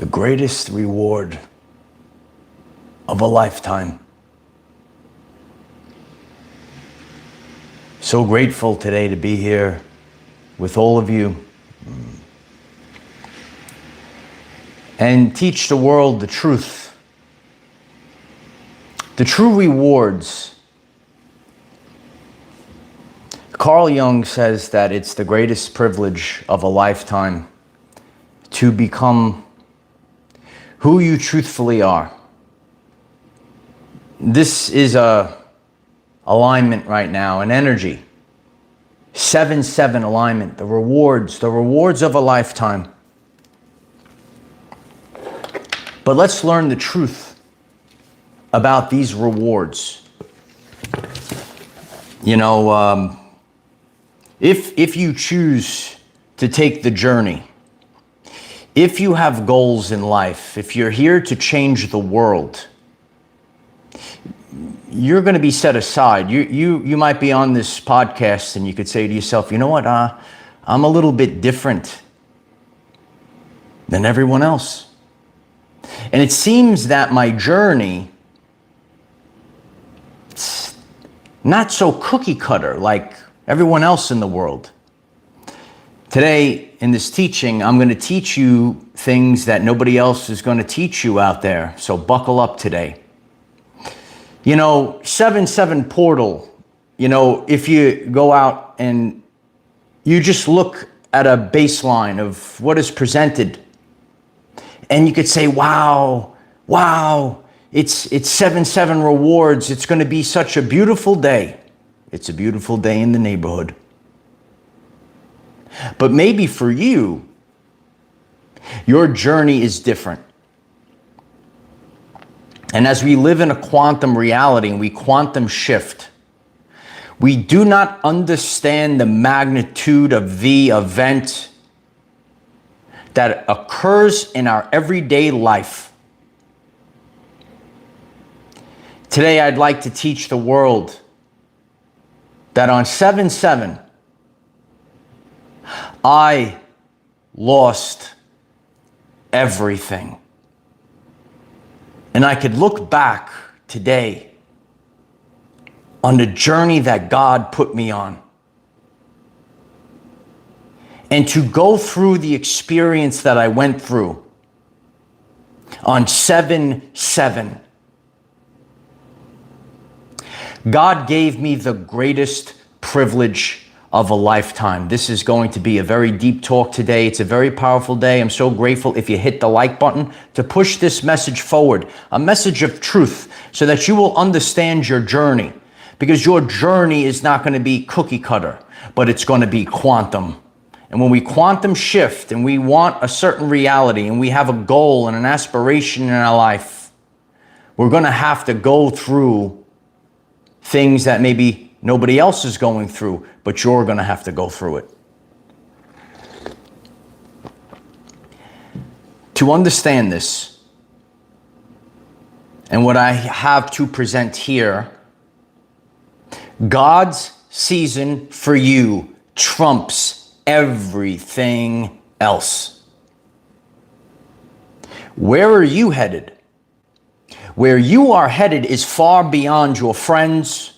the greatest reward of a lifetime. So grateful today to be here with all of you and teach the world the truth. The true rewards. Carl Jung says that it's the greatest privilege of a lifetime to become who you truthfully are. This is a alignment right now, an energy. 7-7 alignment, the rewards of a lifetime. But let's learn the truth about these rewards. You know, if you choose to take the journey, if you have goals in life, if you're here to change the world, you're going to be set aside. You might be on this podcast and you could say to yourself, you know what, I'm a little bit different than everyone else. And it seems that my journey, it's not so cookie cutter like everyone else in the world. Today, in this teaching, I'm going to teach you things that nobody else is going to teach you out there. So buckle up today. You know, 7-7 portal, you know, if you go out and you just look at a baseline of what is presented, and you could say, wow, it's 7-7 rewards. It's going to be such a beautiful day. It's a beautiful day in the neighborhood. But maybe for you, your journey is different. And as we live in a quantum reality and we quantum shift, we do not understand the magnitude of the event that occurs in our everyday life. Today, I'd like to teach the world that on 7-7, I lost everything. And I could look back today on the journey that God put me on. And to go through the experience that I went through on 7-7. God gave me the greatest privilege of a lifetime. This is going to be a very deep talk today. It's a very powerful day. I'm so grateful if you hit the like button to push this message forward, a message of truth, so that you will understand your journey. Because your journey is not going to be cookie cutter, but it's going to be quantum. And when we quantum shift and we want a certain reality and we have a goal and an aspiration in our life, we're going to have to go through things that maybe nobody else is going through, but you're going to have to go through it. To understand this, and what I have to present here, God's season for you trumps everything else. Where are you headed? Where you are headed is far beyond your friends,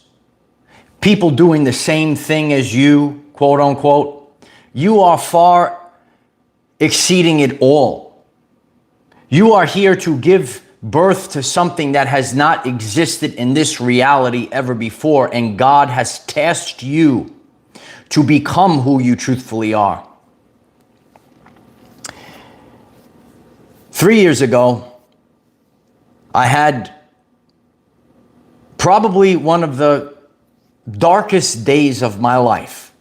people doing the same thing as you, quote unquote. You are far exceeding it all. You are here to give birth to something that has not existed in this reality ever before, and God has tasked you to become who you truthfully are. 3 years ago, I had probably one of the darkest days of my life.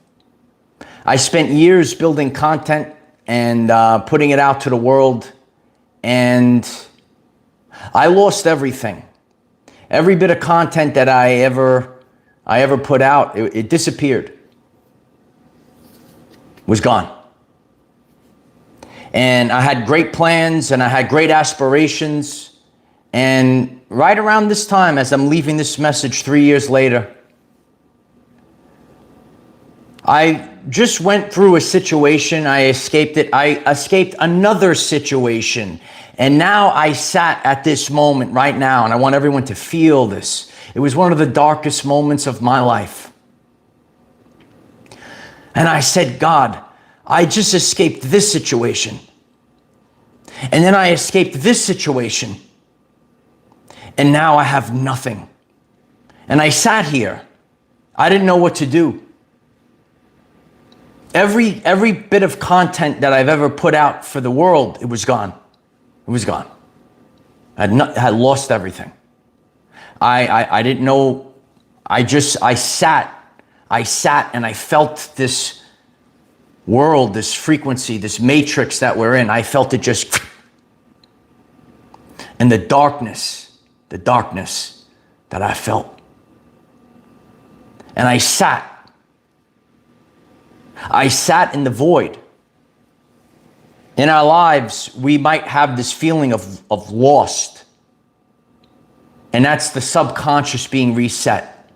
I spent years building content and putting it out to the world, and I lost everything. Every bit of content that I ever put out, it disappeared. Was gone. And I had great plans and I had great aspirations. And right around this time, as I'm leaving this message 3 years later, I just went through a situation. I escaped it. I escaped another situation. And now I sat at this moment right now, and I want everyone to feel this. It was one of the darkest moments of my life. And I said, God, I just escaped this situation. And then I escaped this situation. And now I have nothing. And I sat here. I didn't know what to do. Every bit of content that I've ever put out for the world, it was gone. It was gone. I had lost everything. I didn't know. I sat and I felt this world, this frequency, this matrix that we're in. I felt it just, and the darkness that I felt. And I sat in the void. In our lives, we might have this feeling of lost. And that's the subconscious being reset.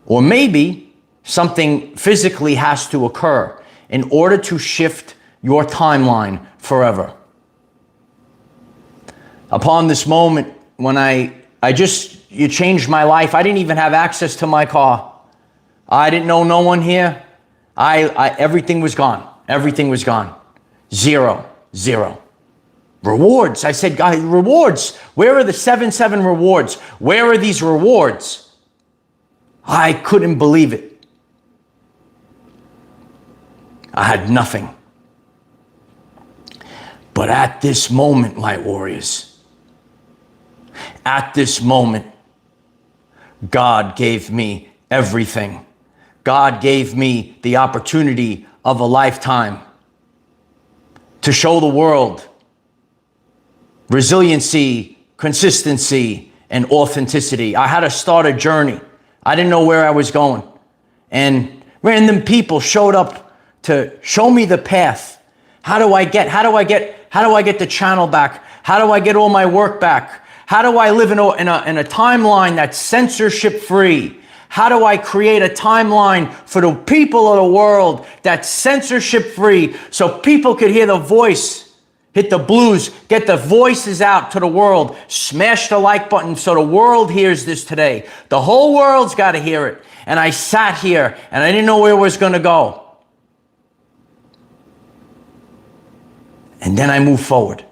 Or maybe something physically has to occur in order to shift your timeline forever. Upon this moment, when you changed my life, I didn't even have access to my car. I didn't know no one here. Everything was gone. Everything was gone. Zero. Rewards. I said, God, rewards. Where are the 7 rewards? Where are these rewards? I couldn't believe it. I had nothing. But at this moment, light warriors, at this moment, God gave me everything. God gave me the opportunity of a lifetime to show the world resiliency, consistency, and authenticity. I had to start a journey. I didn't know where I was going. And random people showed up to show me the path. How do I get the channel back? How do I get all my work back? How do I live in a timeline that's censorship free? How do I create a timeline for the people of the world that's censorship free so people could hear the voice, hit the blues, get the voices out to the world, smash the like button so the world hears this today. The whole world's got to hear it. And I sat here and I didn't know where it was going to go. And then I moved forward.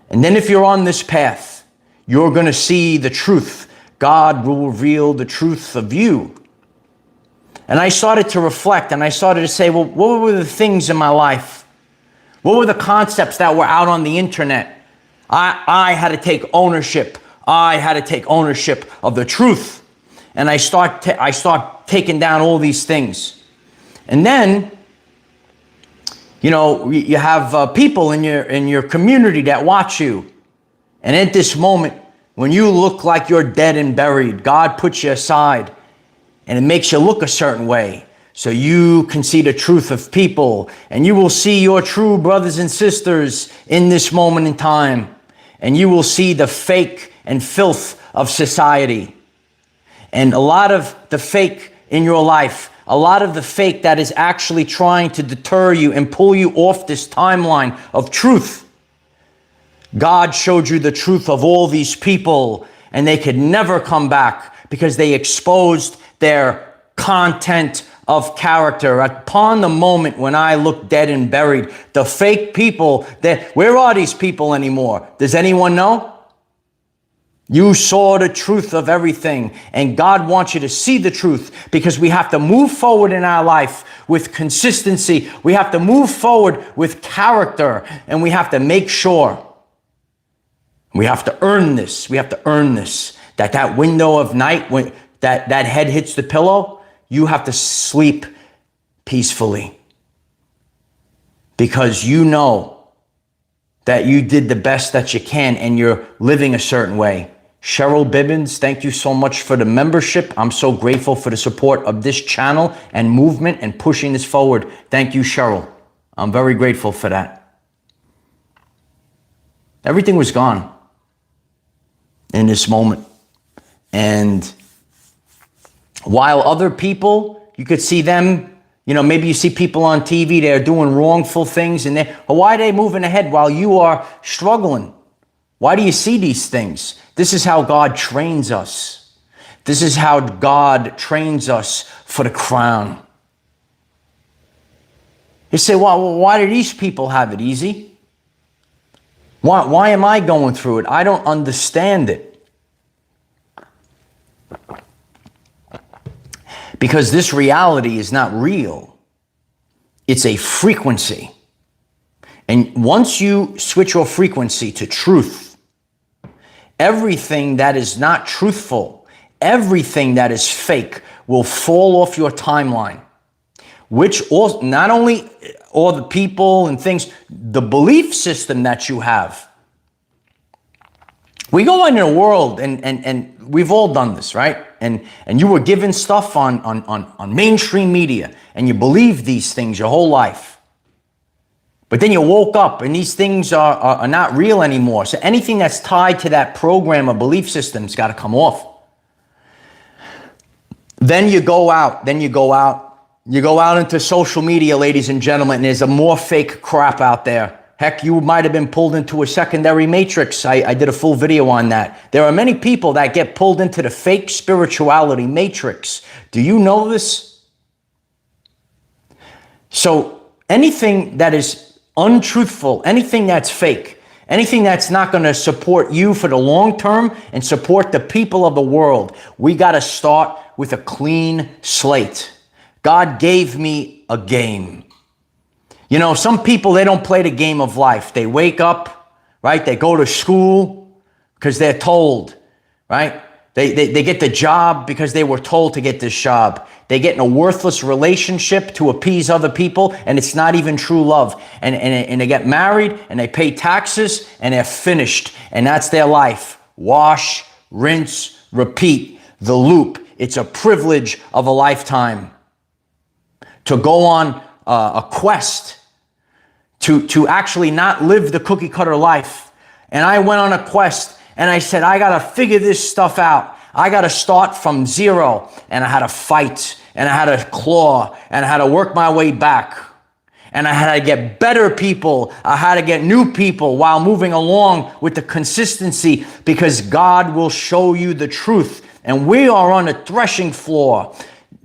And then if you're on this path, you're going to see the truth. God will reveal the truth of you. And I started to reflect and I started to say, well, what were the things in my life? What were the concepts that were out on the internet? I had to take ownership. I had to take ownership of the truth. And I start taking down all these things. And then, you have people in your community that watch you. And at this moment, when you look like you're dead and buried, God puts you aside and it makes you look a certain way so you can see the truth of people, and you will see your true brothers and sisters in this moment in time, and you will see the fake and filth of society. And a lot of the fake in your life, a lot of the fake that is actually trying to deter you and pull you off this timeline of truth. God showed you the truth of all these people, and they could never come back because they exposed their content of character. Upon the moment when I looked dead and buried, the fake people, where are these people anymore? Does anyone know? You saw the truth of everything, and God wants you to see the truth, because we have to move forward in our life with consistency. We have to move forward with character, and we have to make sure. We have to earn this. We have to earn this. That window of night, when that head hits the pillow, you have to sleep peacefully. Because you know that you did the best that you can and you're living a certain way. Cheryl Bibbins, thank you so much for the membership. I'm so grateful for the support of this channel and movement and pushing this forward. Thank you, Cheryl. I'm very grateful for that. Everything was gone in this moment. And while other people, you could see them You know, maybe you see people on TV, they're doing wrongful things, and why are they moving ahead while you are struggling? Why do you see these things? This is how God trains us. This is how God trains us for the crown. You say, well, why do these people have it easy? Why am I going through it? I don't understand it. Because this reality is not real. It's a frequency. And once you switch your frequency to truth, everything that is not truthful, everything that is fake will fall off your timeline. Which also, not only all the people and things, the belief system that you have. We go into the world and we've all done this, right? And you were given stuff on mainstream media and you believed these things your whole life. But then you woke up and these things are not real anymore. So anything that's tied to that program or belief system's got to come off. Then you go out into social media, ladies and gentlemen, and there's a more fake crap out there. Heck, you might have been pulled into a secondary matrix. I did a full video on that. There are many people that get pulled into the fake spirituality matrix. Do you know this? So anything that is untruthful, anything that's fake, anything that's not going to support you for the long term and support the people of the world, we got to start with a clean slate. God gave me a game. You know, some people, they don't play the game of life. They wake up, right? They go to school because they're told, right? They get the job because they were told to get this job. They get in a worthless relationship to appease other people, and it's not even true love. And they get married, and they pay taxes, and they're finished. And that's their life. Wash, rinse, repeat. The loop. It's a privilege of a lifetime to go on a quest to actually not live the cookie cutter life. And I went on a quest and I said, I got to figure this stuff out. I got to start from zero. And I had to fight and I had to claw and I had to work my way back. And I had to get better people. I had to get new people while moving along with the consistency, because God will show you the truth. And we are on a threshing floor.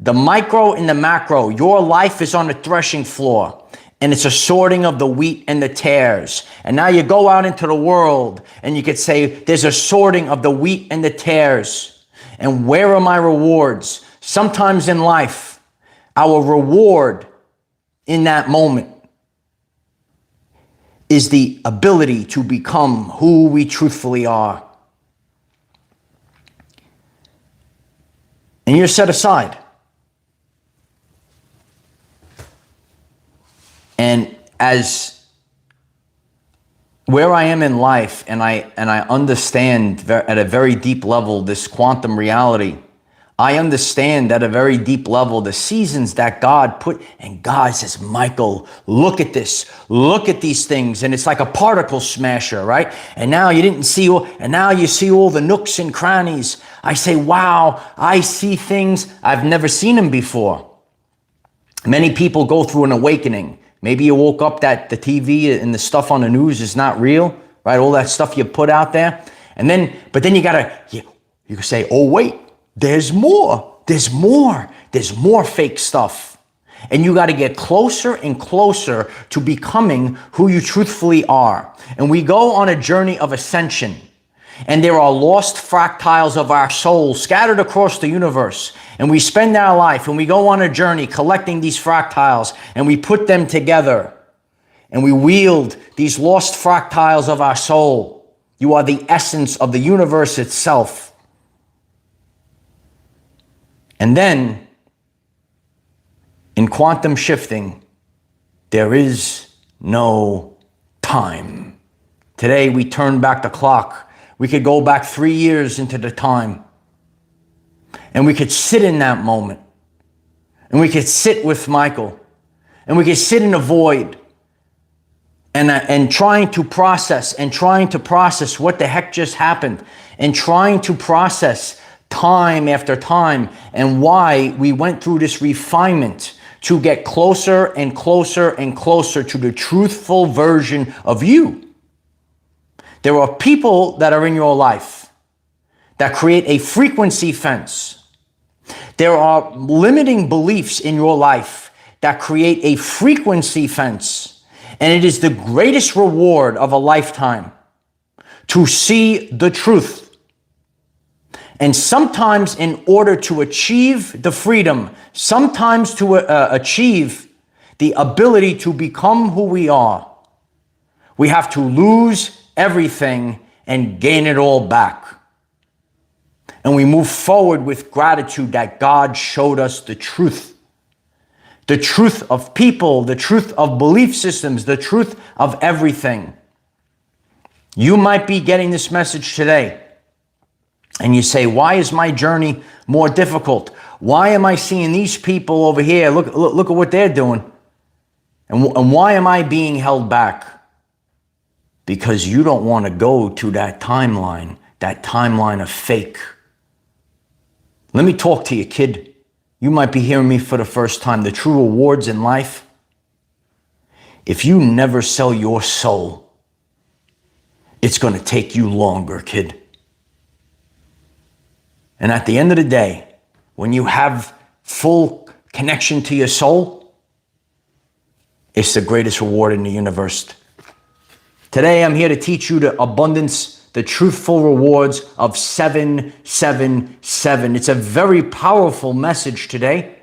The micro and the macro, your life is on the threshing floor, and it's a sorting of the wheat and the tares. And now you go out into the world and you could say there's a sorting of the wheat and the tares. And where are my rewards? Sometimes in life, our reward in that moment is the ability to become who we truthfully are. And you're set aside. And as where I am in life, and I understand at a very deep level this quantum reality, I understand at a very deep level the seasons that God put, and God says, Michael, look at this, look at these things, and it's like a particle smasher, right? And now you didn't see and now you see all the nooks and crannies. I say, wow, I see things I've never seen them before. Many people go through an awakening. Maybe you woke up that the TV and the stuff on the news is not real, right? All that stuff you put out there. But then you can say, oh, wait, there's more fake stuff. And you got to get closer and closer to becoming who you truthfully are. And we go on a journey of ascension. And there are lost fractals of our soul scattered across the universe. And we spend our life and we go on a journey collecting these fractals and we put them together. And we wield these lost fractals of our soul. You are the essence of the universe itself. And then, in quantum shifting, there is no time. Today we turn back the clock. We could go back 3 years into the time. And we could sit in that moment. And we could sit with Michael. And we could sit in a void. And trying to process what the heck just happened. And trying to process time after time and why we went through this refinement to get closer and closer and closer to the truthful version of you. There are people that are in your life that create a frequency fence. There are limiting beliefs in your life that create a frequency fence. And it is the greatest reward of a lifetime to see the truth. And sometimes in order to achieve the freedom, sometimes to achieve the ability to become who we are, we have to lose everything and gain it all back. And we move forward with gratitude that God showed us the truth. The truth of people, the truth of belief systems, the truth of everything. You might be getting this message today. And you say, why is my journey more difficult? Why am I seeing these people over here? Look at what they're doing. And why am I being held back? Because you don't want to go to that timeline of fake. Let me talk to you, kid. You might be hearing me for the first time. The true rewards in life, if you never sell your soul, it's going to take you longer, kid. And at the end of the day, when you have full connection to your soul, it's the greatest reward in the universe. Today, I'm here to teach you the abundance, the truthful rewards of 777. It's a very powerful message today.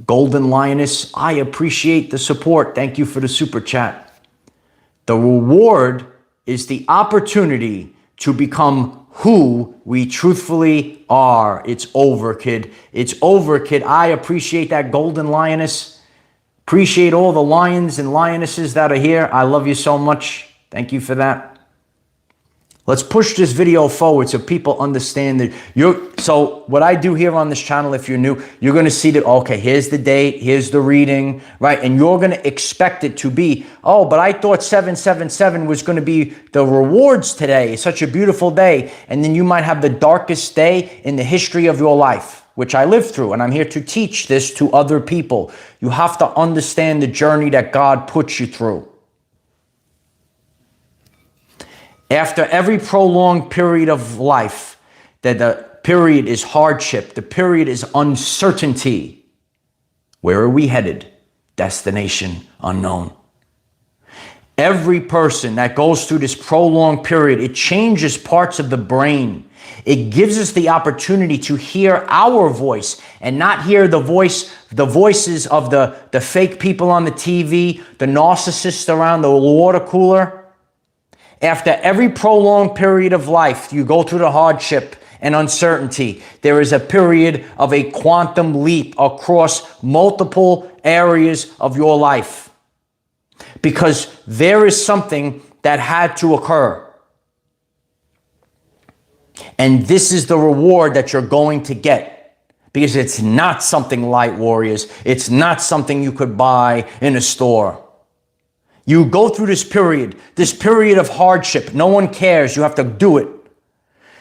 Golden Lioness, I appreciate the support. Thank you for the super chat. The reward is the opportunity to become who we truthfully are. It's over, kid. It's over, kid. I appreciate that, Golden Lioness. Appreciate all the lions and lionesses that are here. I love you so much. Thank you for that. Let's push this video forward so people understand that so what I do here on this channel, if you're new, you're going to see that, okay, here's the date, here's the reading, right? And you're going to expect it to be, oh, but I thought 777 was going to be the rewards today. It's such a beautiful day. And then you might have the darkest day in the history of your life, which I lived through. And I'm here to teach this to other people. You have to understand the journey that God puts you through. After every prolonged period of life, that the period is hardship, the period is uncertainty. Where are we headed? Destination unknown. Every person that goes through this prolonged period, it changes parts of the brain. It gives us the opportunity to hear our voice and not hear the voices of the fake people on the TV, the narcissists around the water cooler. After every prolonged period of life, you go through the hardship and uncertainty. There is a period of a quantum leap across multiple areas of your life. Because there is something that had to occur. And this is the reward that you're going to get. Because it's not something light, warriors. It's not something you could buy in a store. You go through this period of hardship. No one cares. You have to do it.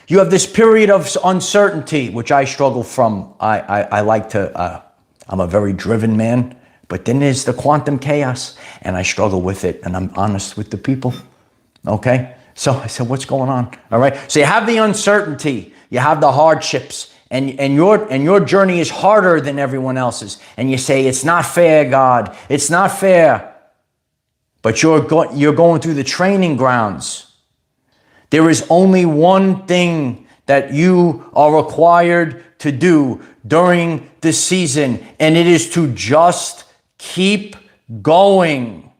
You have this period of uncertainty, which I struggle from. I like to, I'm a very driven man, but then there's the quantum chaos and I struggle with it and I'm honest with the people. Okay. So I said, what's going on? All right. So you have the uncertainty, you have the hardships and your journey is harder than everyone else's. And you say, it's not fair, God. It's not fair. But you're going through the training grounds. There is only one thing that you are required to do during this season, and it is to just keep going.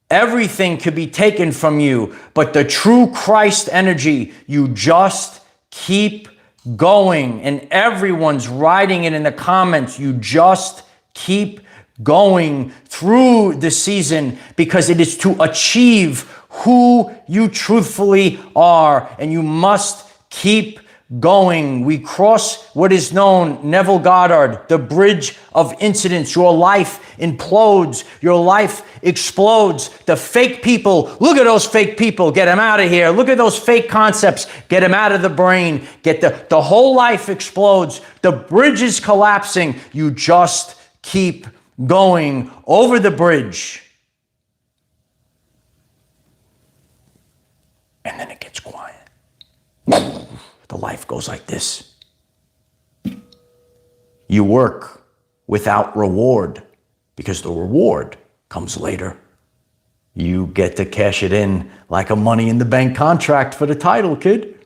Everything could be taken from you, but the true Christ energy, you just keep going. And everyone's writing it in the comments. You just keep going through the season because it is to achieve who you truthfully are, and you must keep going. We cross what is known, Neville Goddard, the bridge of incidents. Your life implodes. Your life explodes. The fake people, look at those fake people. Get them out of here. Look at those fake concepts. Get them out of the brain. Get the whole life explodes. The bridge is collapsing. You just keep going over the bridge. And then it gets quiet. The life goes like this. You work without reward because the reward comes later. You get to cash it in like a money in the bank contract for the title, kid.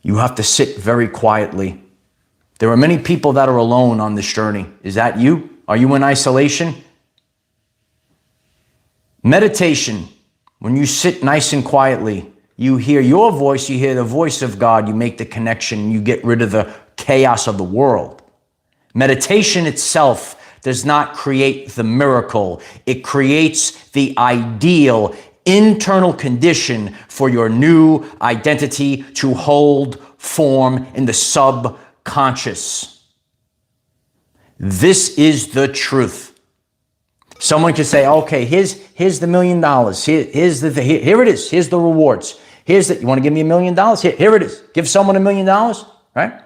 You have to sit very quietly. There are many people that are alone on this journey. Is that you? Are you in isolation? Meditation, when you sit nice and quietly, you hear your voice, you hear the voice of God, you make the connection, you get rid of the chaos of the world. Meditation itself does not create the miracle. It creates the ideal internal condition for your new identity to hold form in the subconscious. This is the truth. Someone could say, okay, here's the $1 million. Here it is. Here's the rewards. You want to give me $1 million? Here it is. Give someone $1 million, right?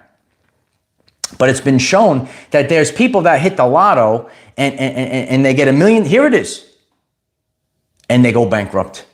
But it's been shown that there's people that hit the lotto and they get $1 million. Here it is. And they go bankrupt.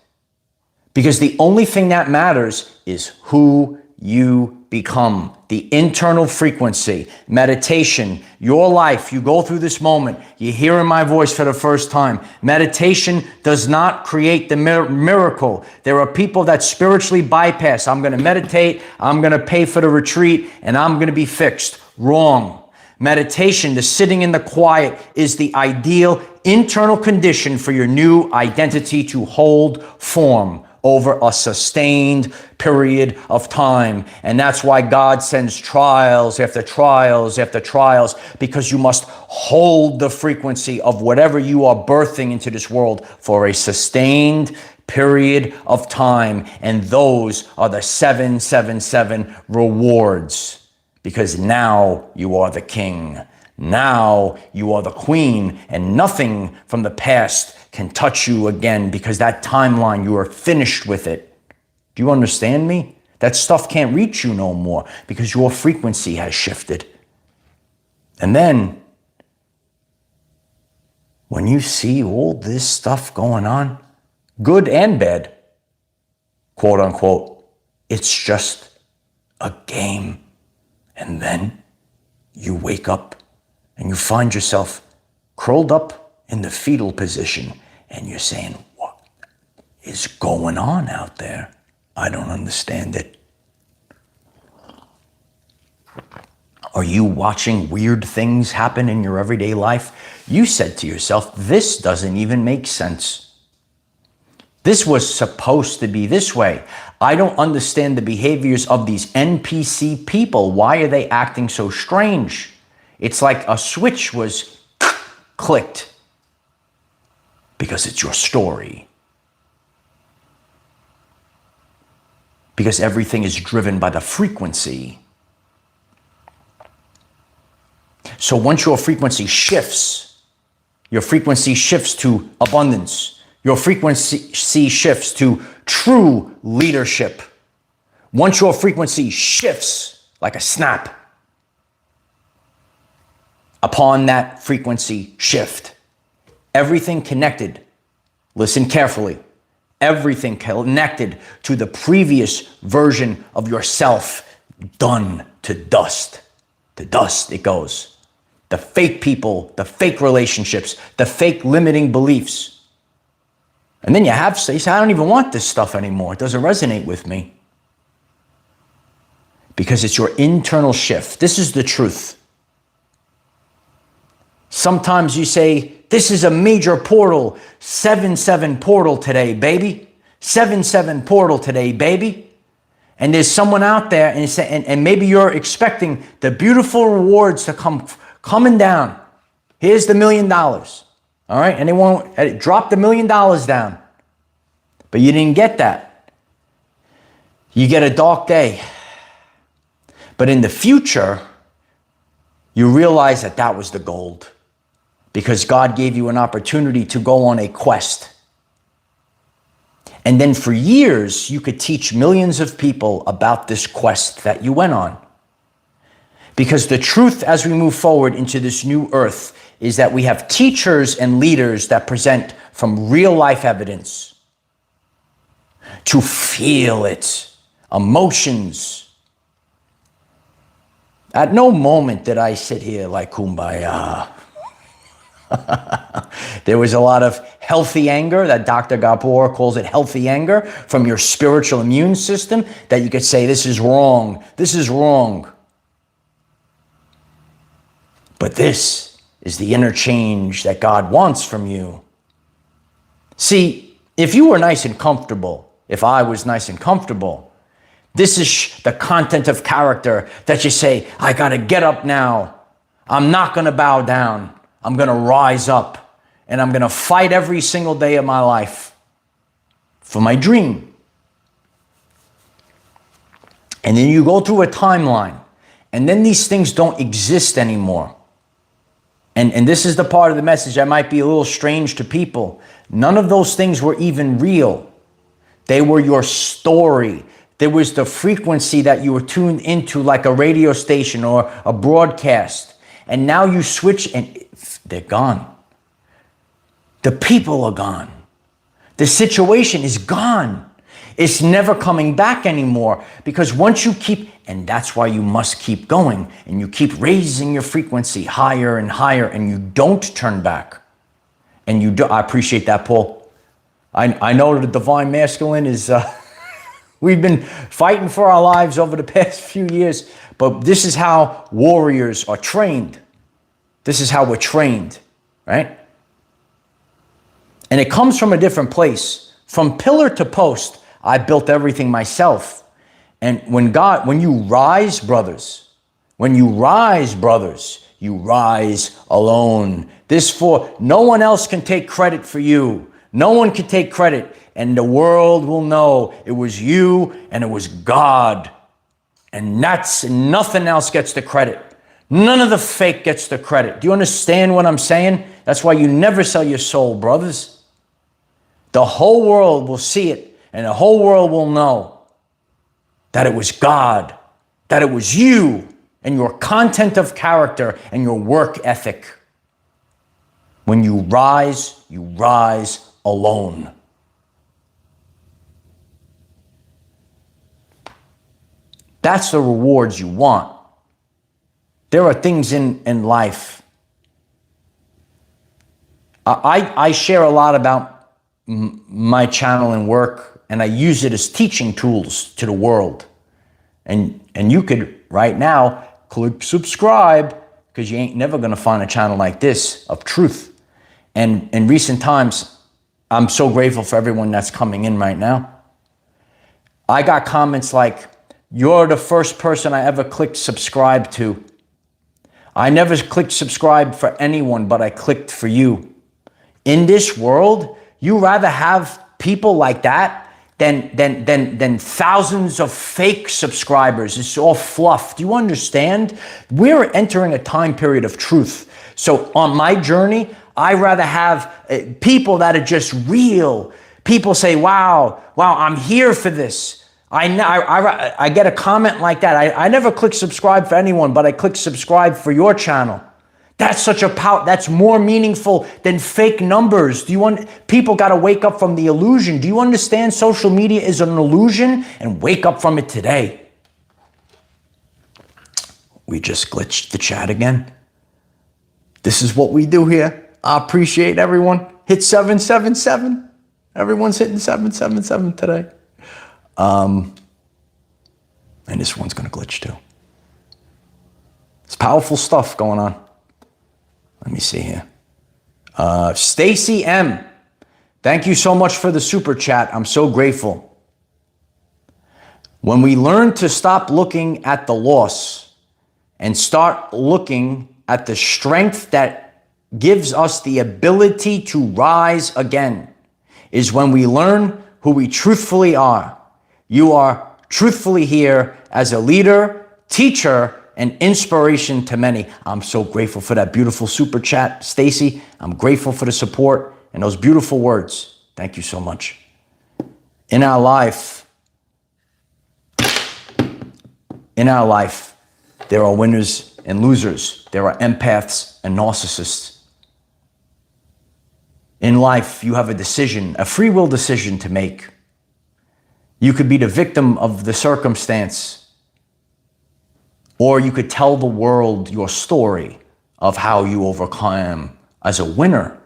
Because the only thing that matters is who you become. The internal frequency, meditation, your life. You go through this moment. You're hearing my voice for the first time. Meditation does not create the miracle. There are people that spiritually bypass. I'm going to meditate. I'm going to pay for the retreat and I'm going to be fixed. Wrong. Meditation, the sitting in the quiet, is the ideal internal condition for your new identity to hold form over a sustained period of time. And that's why God sends trials after trials after trials, because you must hold the frequency of whatever you are birthing into this world for a sustained period of time. And those are the 777 rewards. Because now you are the king. Now you are the queen, and nothing from the past can touch you again, because that timeline, you are finished with it. Do you understand me? That stuff can't reach you no more because your frequency has shifted. And then when you see all this stuff going on, good and bad, quote unquote, it's just a game. And then you wake up and you find yourself curled up in the fetal position and you're saying, what is going on out there? I don't understand it. Are you watching weird things happen in your everyday life? You said to yourself, this doesn't even make sense. This was supposed to be this way. I don't understand the behaviors of these NPC people. Why are they acting so strange? It's like a switch was clicked. Because it's your story. Because everything is driven by the frequency. So once your frequency shifts to abundance. Your frequency shifts to true leadership. Once your frequency shifts like a snap, upon that frequency shift, everything connected, listen carefully, everything connected to the previous version of yourself, done to dust. To dust it goes. The fake people, the fake relationships, the fake limiting beliefs. And then you say, I don't even want this stuff anymore. It doesn't resonate with me. Because it's your internal shift. This is the truth. Sometimes you say, this is a major portal. 7-7 portal today, baby. 7-7 portal today, baby. And there's someone out there and maybe you're expecting the beautiful rewards to coming down. Here's the $1 million. All right, and they won't drop the $1 million down. But you didn't get that. You get a dark day. But in the future, you realize that was the gold. Because God gave you an opportunity to go on a quest. And then for years, you could teach millions of people about this quest that you went on. Because the truth as we move forward into this new earth is that we have teachers and leaders that present from real life evidence to feel it, emotions. At no moment did I sit here like kumbaya. There was a lot of healthy anger that Dr. Gabor calls it healthy anger from your spiritual immune system that you could say, this is wrong, this is wrong. But this is the interchange that God wants from you. See, if you were nice and comfortable, if I was nice and comfortable, this is the content of character that you say, I got to get up now. I'm not going to bow down. I'm going to rise up and I'm going to fight every single day of my life for my dream. And then you go through a timeline and then these things don't exist anymore. And this is the part of the message that might be a little strange to people. None of those things were even real. They were your story. There was the frequency that you were tuned into like a radio station or a broadcast. And now you switch and they're gone. The people are gone. The situation is gone. It's never coming back anymore because once you keep, and that's why you must keep going and you keep raising your frequency higher and higher and you don't turn back. And you do, I appreciate that, Paul. I know the divine masculine is, we've been fighting for our lives over the past few years, but this is how warriors are trained. This is how we're trained, right? And it comes from a different place. From pillar to post, I built everything myself. And when you rise, brothers, you rise alone. No one else can take credit for you. No one can take credit. And the world will know it was you and it was God. And nothing else gets the credit. None of the fake gets the credit. Do you understand what I'm saying? That's why you never sell your soul, brothers. The whole world will see it. And the whole world will know that it was God, that it was you and your content of character and your work ethic. When you rise alone. That's the rewards you want. There are things in life. I share a lot about my channel and work. And I use it as teaching tools to the world. And you could, right now, click subscribe because you ain't never going to find a channel like this of truth. And in recent times, I'm so grateful for everyone that's coming in right now. I got comments like, you're the first person I ever clicked subscribe to. I never clicked subscribe for anyone, but I clicked for you. In this world, you rather have people like that than thousands of fake subscribers. It's all fluff. Do you understand? We're entering a time period of truth. So on my journey, I rather have people that are just real. People say, wow, I'm here for this. I get a comment like that. I never click subscribe for anyone, but I click subscribe for your channel. That's such a power. That's more meaningful than fake numbers. People got to wake up from the illusion. Do you understand social media is an illusion? And wake up from it today. We just glitched the chat again. This is what we do here. I appreciate everyone. Hit 777. Everyone's hitting 777 today. And this one's going to glitch too. It's powerful stuff going on. Let me see here. Stacy M. Thank you so much for the super chat. I'm so grateful. When we learn to stop looking at the loss and start looking at the strength that gives us the ability to rise again, is when we learn who we truthfully are. You are truthfully here as a leader, teacher, and inspiration to many. I'm so grateful for that beautiful super chat, Stacy. I'm grateful for the support and those beautiful words. Thank you so much. In our life, there are winners and losers. There are empaths and narcissists. In life, you have a decision, a free will decision to make. You could be the victim of the circumstance, or you could tell the world your story of how you overcome as a winner.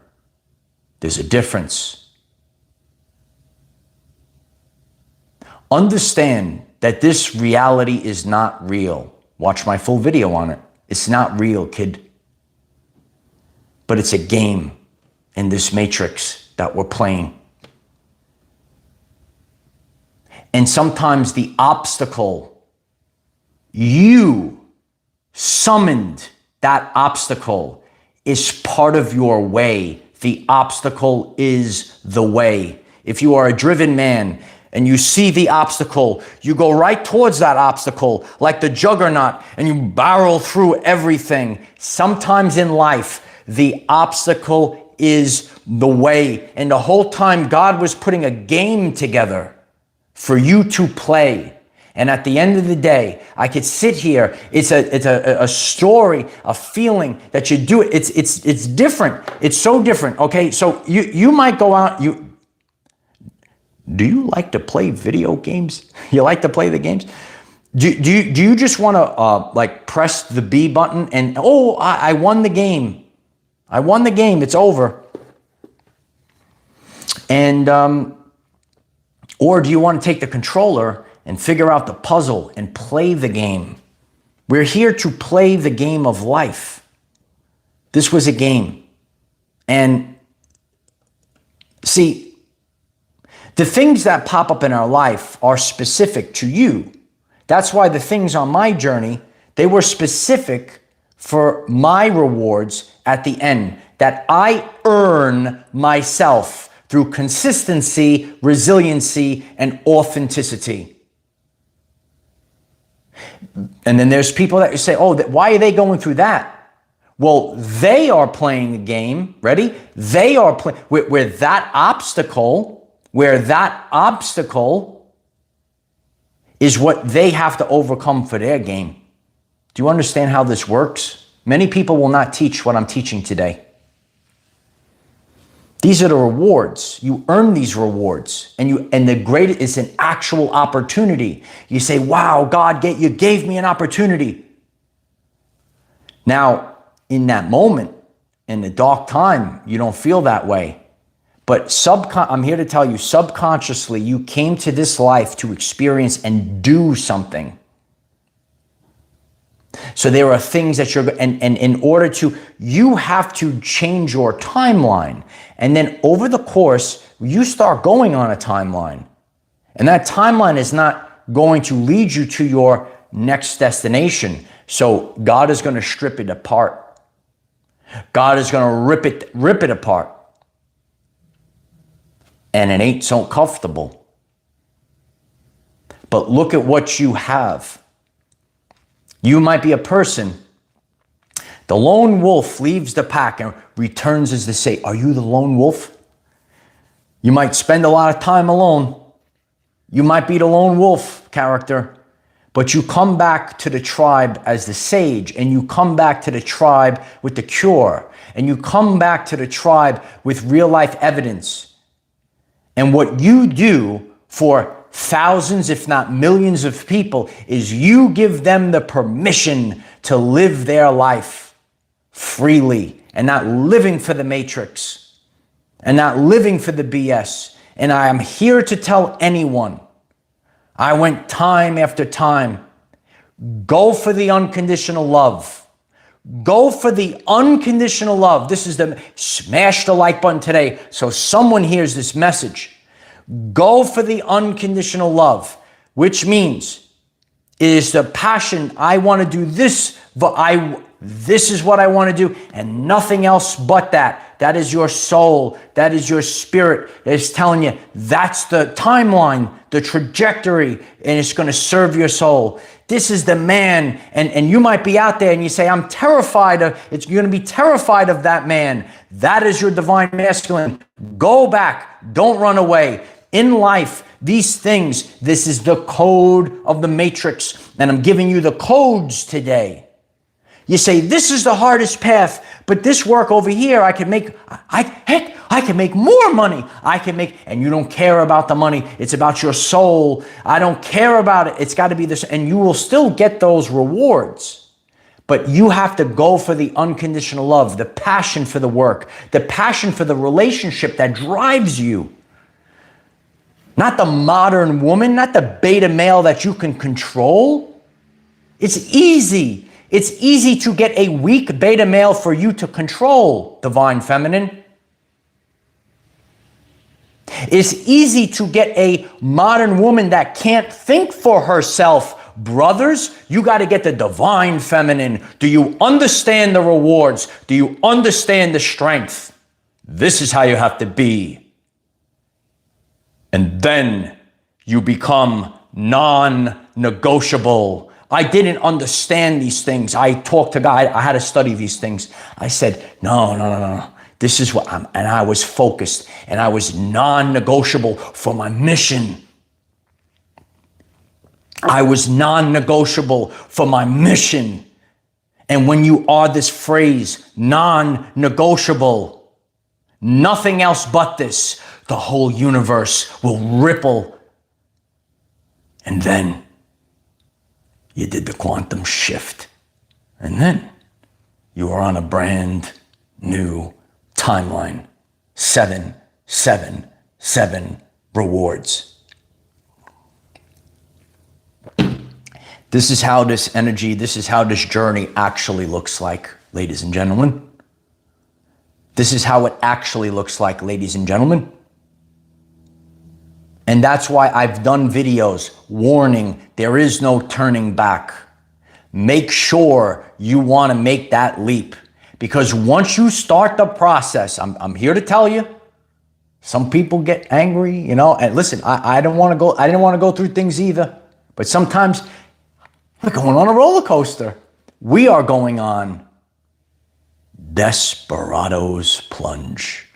There's a difference. Understand that this reality is not real. Watch my full video on it. It's not real, kid. But it's a game in this matrix that we're playing. And sometimes the obstacle, you summoned that obstacle, is part of your way. The obstacle is the way. If you are a driven man and you see the obstacle, you go right towards that obstacle like the juggernaut and you barrel through everything. Sometimes in life, the obstacle is the way. And the whole time God was putting a game together for you to play. And at the end of the day, I could sit here. It's a story, a feeling that you do it. It's different. It's so different. Okay, so you might go out. Do you like to play video games? You like to play the games? Do you just want to like press the B button and I won the game. I won the game. It's over. And or do you want to take the controller and figure out the puzzle and play the game? We're here to play the game of life. This was a game. And see, the things that pop up in our life are specific to you. That's why the things on my journey, they were specific for my rewards at the end, that I earn myself through consistency, resiliency, and authenticity. And then there's people that you say, why are they going through that? Well, they are playing the game. Ready? They are playing where that obstacle is what they have to overcome for their game. Do you understand how this works? Many people will not teach what I'm teaching today. These are the rewards. You earn these rewards, and the greatest is an actual opportunity. You say, wow, God, you gave me an opportunity. Now, in that moment, in the dark time, you don't feel that way. But I'm here to tell you, subconsciously, you came to this life to experience and do something. So there are things that and in order to, you have to change your timeline. And then over the course, you start going on a timeline. And that timeline is not going to lead you to your next destination. So God is going to strip it apart. God is going to rip it apart. And it ain't so comfortable. But look at what you have. You might be a person. The lone wolf leaves the pack and returns as they say, are you the lone wolf? You might spend a lot of time alone. You might be the lone wolf character, but you come back to the tribe as the sage, and you come back to the tribe with the cure, and you come back to the tribe with real life evidence. And what you do for thousands, if not millions of people, is you give them the permission to live their life freely and not living for the matrix and not living for the BS. And I am here to tell anyone, I went time after time, go for the unconditional love. Go for the unconditional love. Smash the like button today so someone hears this message. Go for the unconditional love, which means it is the passion. I want to do this, but this is what I want to do, and nothing else but that. That is your soul. That is your spirit that is telling you that's the timeline, the trajectory, and it's going to serve your soul. This is the man, and you might be out there and you say, I'm terrified of, you're going to be terrified of that man. That is your divine masculine. Go back. Don't run away. In life, these things, this is the code of the matrix, and I'm giving you the codes today. You say, this is the hardest path, but this work over here, I can make more money. And you don't care about the money. It's about your soul. I don't care about it. It's got to be this, and you will still get those rewards. But you have to go for the unconditional love, the passion for the work, the passion for the relationship that drives you. Not the modern woman, not the beta male that you can control. It's easy. It's easy to get a weak beta male for you to control, divine feminine. It's easy to get a modern woman that can't think for herself. Brothers, you got to get the divine feminine. Do you understand the rewards? Do you understand the strength? This is how you have to be. And then you become non-negotiable. I didn't understand these things. I talked to God. I had to study these things. I said, no. This is what and I was focused and I was non-negotiable for my mission. I was non-negotiable for my mission. And when you are this phrase, non-negotiable, nothing else but this, the whole universe will ripple. And then you did the quantum shift. And then you are on a brand new timeline. 777 rewards. This is how this energy, this is how this journey actually looks like, ladies and gentlemen. This is how it actually looks like, ladies and gentlemen. And that's why I've done videos warning there is no turning back. Make sure you want to make that leap. Because once you start the process, I'm here to tell you, some people get angry, and listen, I didn't want to go through things either. But sometimes we're going on a roller coaster. We are going on Desperado's plunge.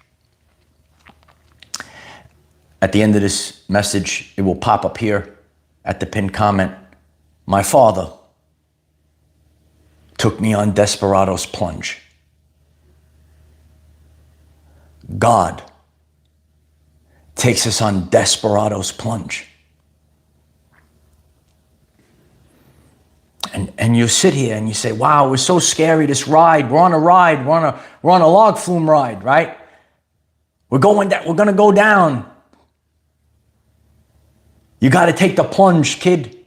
At the end of this message, it will pop up here at the pinned comment. My father took me on Desperado's plunge. God takes us on Desperado's plunge. And you sit here and you say, wow, it was so scary, this ride. We're on a ride. We're on a log flume ride, right? We're going to go down. You got to take the plunge, kid.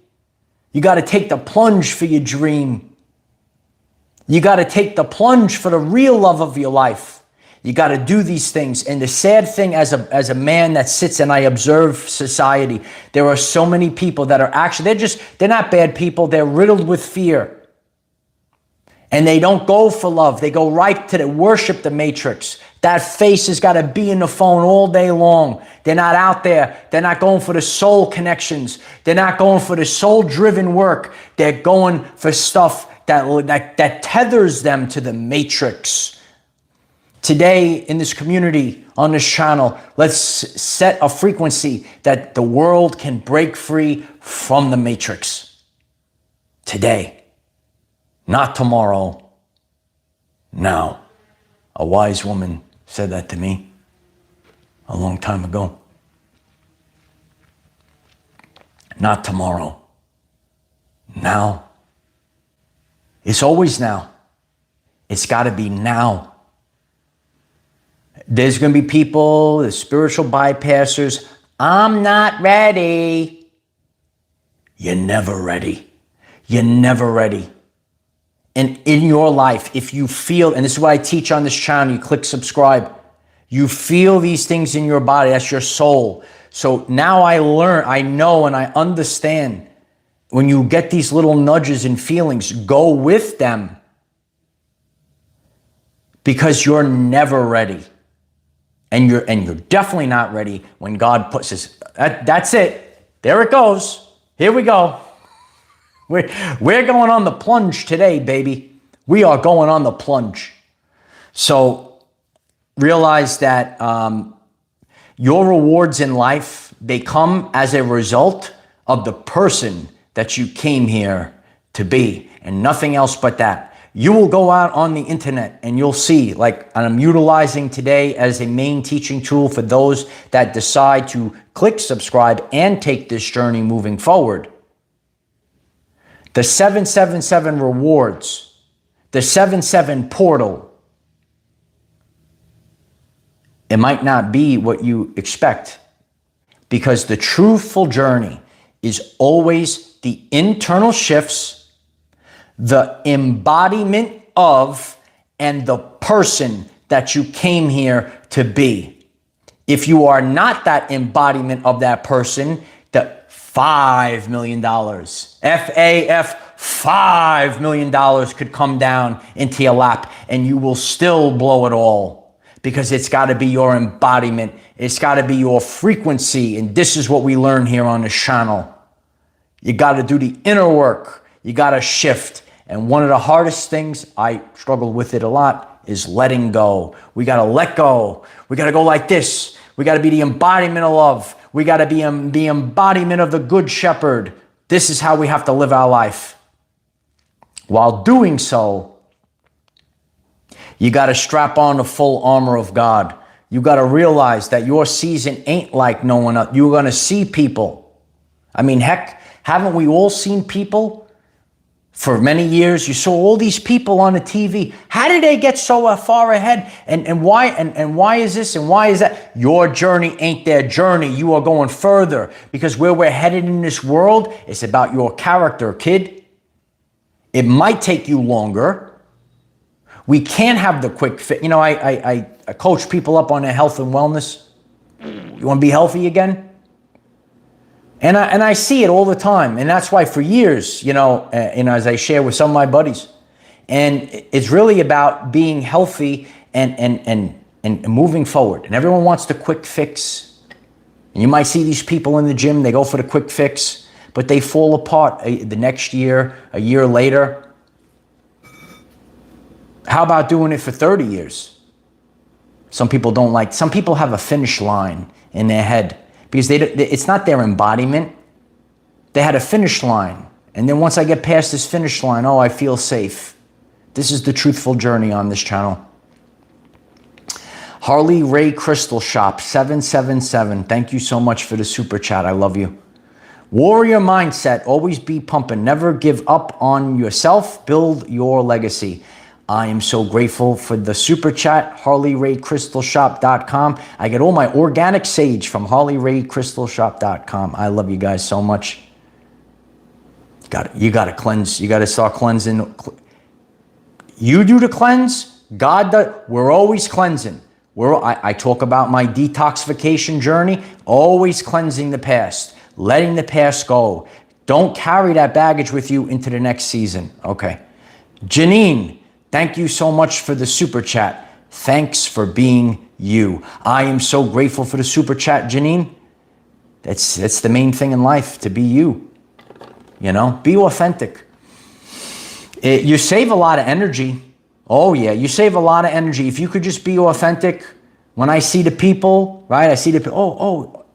You got to take the plunge for your dream. You got to take the plunge for the real love of your life. You got to do these things. And the sad thing as a man that sits and I observe society, there are so many people that are actually, they're not bad people. They're riddled with fear. And they don't go for love. They go right to worship the matrix. That face has got to be in the phone all day long. They're not out there. They're not going for the soul connections. They're not going for the soul-driven work. They're going for stuff that tethers them to the matrix. Today, in this community, on this channel, let's set a frequency that the world can break free from the matrix. Today, not tomorrow, now. A wise woman said that to me a long time ago. Not tomorrow, now. It's always now. It's got to be now. There's going to be people, the spiritual bypassers. I'm not ready. You're never ready. You're never ready. And in your life, if you feel, and this is what I teach on this channel, you click subscribe, you feel these things in your body, that's your soul. So now I know and I understand when you get these little nudges and feelings, go with them. Because you're never ready. And you're definitely not ready when God puts his, that's it. There it goes. Here we go. We're going on the plunge today, baby. We are going on the plunge. So realize that your rewards in life, they come as a result of the person that you came here to be, and nothing else but that. You will go out on the internet and you'll see, like I'm utilizing today as a main teaching tool for those that decide to click subscribe and take this journey moving forward. The 777 rewards, the 77 portal. It might not be what you expect, because the truthful journey is always the internal shifts, the embodiment of, and the person that you came here to be. If you are not that embodiment of that person, the $5 million, FAF, $5 million could come down into your lap and you will still blow it all, because it's got to be your embodiment. It's got to be your frequency. And this is what we learn here on this channel. You got to do the inner work. You got to shift. And one of the hardest things, I struggle with it a lot, is letting go. We got to let go. We got to go like this. We got to be the embodiment of love. We got to be the embodiment of the good shepherd. This is how we have to live our life. While doing so, you got to strap on the full armor of God. You got to realize that your season ain't like no one else. You're going to see people. I mean, heck, haven't we all seen people? For many years, you saw all these people on the TV. How did they get so far ahead? And why? And why is this? And why is that? Your journey ain't their journey. You are going further, because where we're headed in this world, it's about your character, kid. It might take you longer. We can't have the quick fit. You know, I coach people up on their health and wellness. You want to be healthy again? And I see it all the time. And that's why for years, as I share with some of my buddies, and it's really about being healthy and moving forward. And everyone wants the quick fix. And you might see these people in the gym, they go for the quick fix, but they fall apart the next year, a year later. How about doing it for 30 years? Some people have a finish line in their head, because it's not their embodiment. They had a finish line. And then once I get past this finish line, I feel safe. This is the truthful journey on this channel. Harley Ray Crystal Shop 777. Thank you so much for the super chat. I love you. Warrior mindset. Always be pumping. Never give up on yourself. Build your legacy. I am so grateful for the super chat, HarleyRayCrystalShop.com. I get all my organic sage from HarleyRayCrystalShop.com. I love you guys so much. You got to cleanse. You got to start cleansing. You do the cleanse. God does. We're always cleansing. I talk about my detoxification journey, always cleansing the past, letting the past go. Don't carry that baggage with you into the next season. Okay. Janine, thank you so much for the super chat. Thanks for being you. I am so grateful for the super chat, Janine. That's the main thing in life, to be you. Be authentic. You save a lot of energy. Oh yeah, you save a lot of energy. If you could just be authentic. When I see the people, right? I see the people,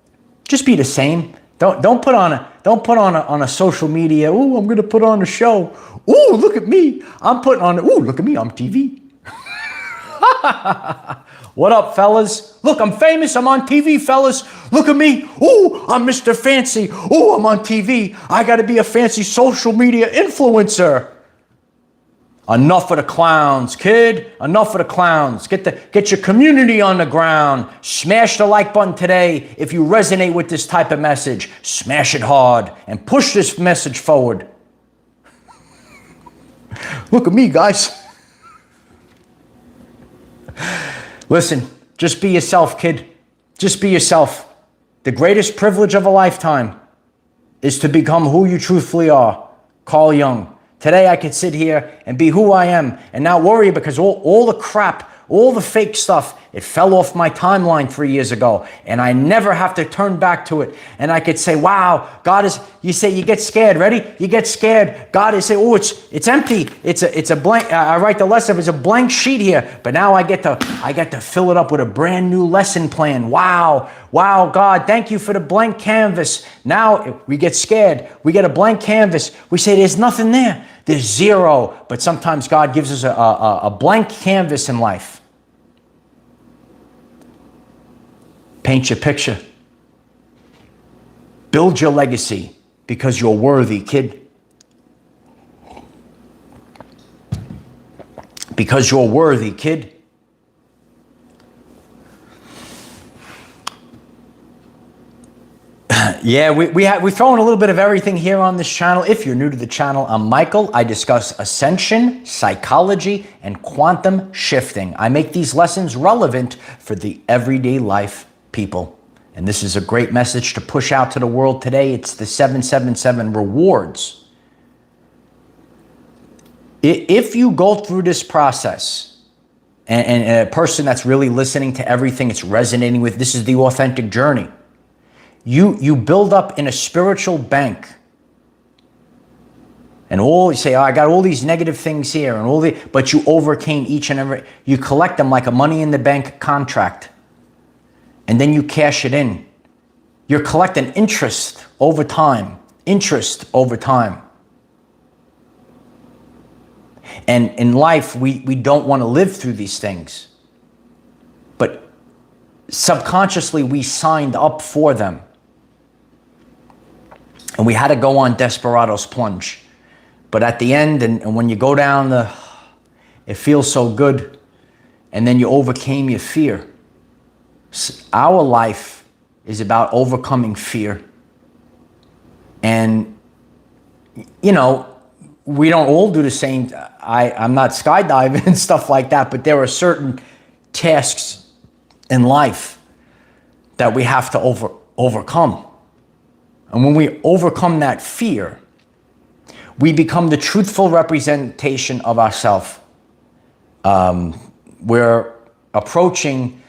just be the same. Don't put on a social media. Ooh, I'm gonna put on a show. Ooh, look at me. Look at me, I'm TV. What up, fellas? Look, I'm famous. I'm on TV, fellas. Look at me. Ooh, I'm Mr. Fancy. Ooh, I'm on TV. I got to be a fancy social media influencer. Enough of the clowns, kid. Enough of the clowns. Get your community on the ground. Smash the like button today if you resonate with this type of message. Smash it hard and push this message forward. Look at me, guys. Listen, just be yourself, kid. Just be yourself. The greatest privilege of a lifetime is to become who you truthfully are. Carl Jung. Today I could sit here and be who I am and not worry, because all the crap, all the fake stuff, It fell off my timeline 3 years ago, and I never have to turn back to it. And I could say, wow, God is, you say, you get scared, ready? You get scared. God is saying, oh, it's empty. It's a blank, I write the lesson, it's a blank sheet here, but now I get to fill it up with a brand new lesson plan. Wow, God, thank you for the blank canvas. Now we get scared. We get a blank canvas. We say, there's nothing there. There's zero. But sometimes God gives us a blank canvas in life. Paint your picture. Build your legacy because you're worthy, kid. Because you're worthy, kid. Yeah, we throw in a little bit of everything here on this channel. If you're new to the channel, I'm Michael. I discuss ascension, psychology, and quantum shifting. I make these lessons relevant for the everyday life people. And this is a great message to push out to the world today. It's the 777 rewards. If you go through this process, and a person that's really listening to everything it's resonating with, this is the authentic journey. You build up in a spiritual bank. And you say, oh, I got all these negative things here, but you overcame each and every, you collect them like a money in the bank contract. And then you cash it in. You're collecting interest over time. And in life, we don't want to live through these things. But subconsciously, we signed up for them. And we had to go on Desperado's plunge. But at the end, and when you go down it feels so good. And then you overcame your fear. Our life is about overcoming fear. And, you know, we don't all do the same. I'm not skydiving and stuff like that, but there are certain tasks in life that we have to overcome. And when we overcome that fear, we become the truthful representation of ourselves. We're approaching,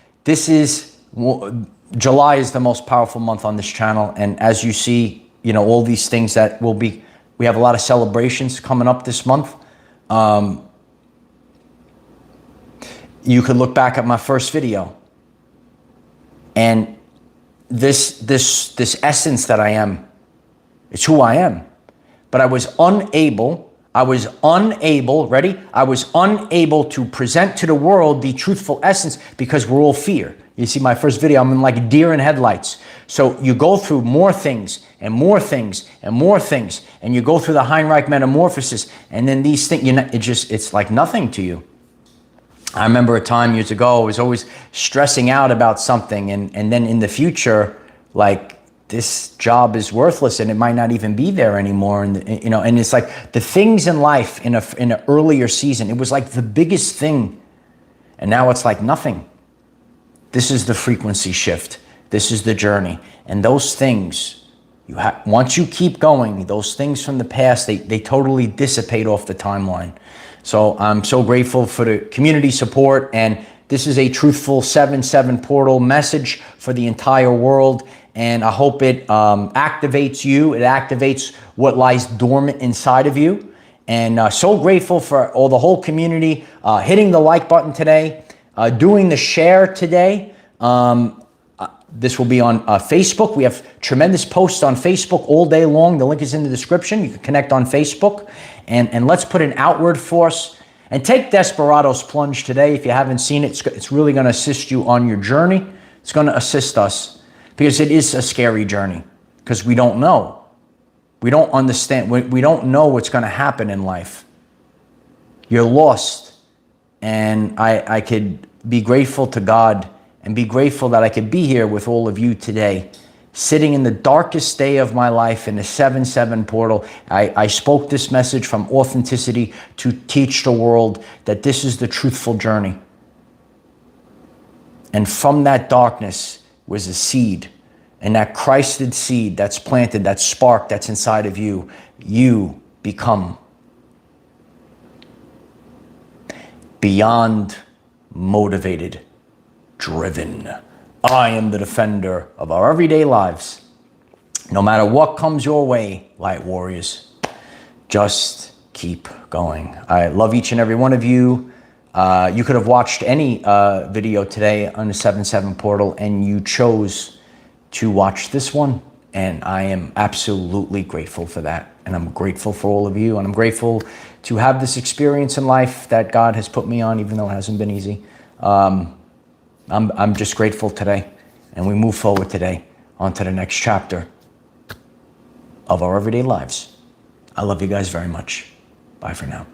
July is the most powerful month on this channel. And as you see, you know, all these things that we have a lot of celebrations coming up this month. You could look back at my first video, and this essence that I am, it's who I am. But I was unable, ready? I was unable to present to the world the truthful essence because we're all fear. You see my first video, I'm in like a deer in headlights. So you go through more things and more things and more things, and you go through the Heinrich metamorphosis, and then these things, it's like nothing to you. I remember a time years ago, I was always stressing out about something, and then in the future, like, this job is worthless and it might not even be there anymore. And, you know, and it's like the things in life in an earlier season, it was like the biggest thing. And now it's like nothing. This is the frequency shift. This is the journey. And those things, once you keep going, those things from the past, they totally dissipate off the timeline. So I'm so grateful for the community support. And this is a truthful 7-7 portal message for the entire world. And I hope it activates you. It activates what lies dormant inside of you. And so grateful for the whole community hitting the like button today, doing the share today. This will be on Facebook. We have tremendous posts on Facebook all day long. The link is in the description. You can connect on Facebook. And let's put an outward force. And take Desperado's Plunge today. If you haven't seen it, it's really going to assist you on your journey. It's going to assist us. Because it is a scary journey, because we don't know. We don't understand. We don't know what's going to happen in life. You're lost. And I could be grateful to God and be grateful that I could be here with all of you today, sitting in the darkest day of my life in the 7-7 portal. I spoke this message from authenticity to teach the world that this is the truthful journey. And from that darkness was a seed, and that Christed seed that's planted, that spark that's inside of you, you become beyond motivated driven. I am the defender of our everyday lives. No matter what comes your way, light warriors, just keep going. I love each and every one of you. You could have watched any video today on the 7-7 portal, and you chose to watch this one. And I am absolutely grateful for that. And I'm grateful for all of you. And I'm grateful to have this experience in life that God has put me on, even though it hasn't been easy. I'm just grateful today. And we move forward today onto the next chapter of our everyday lives. I love you guys very much. Bye for now.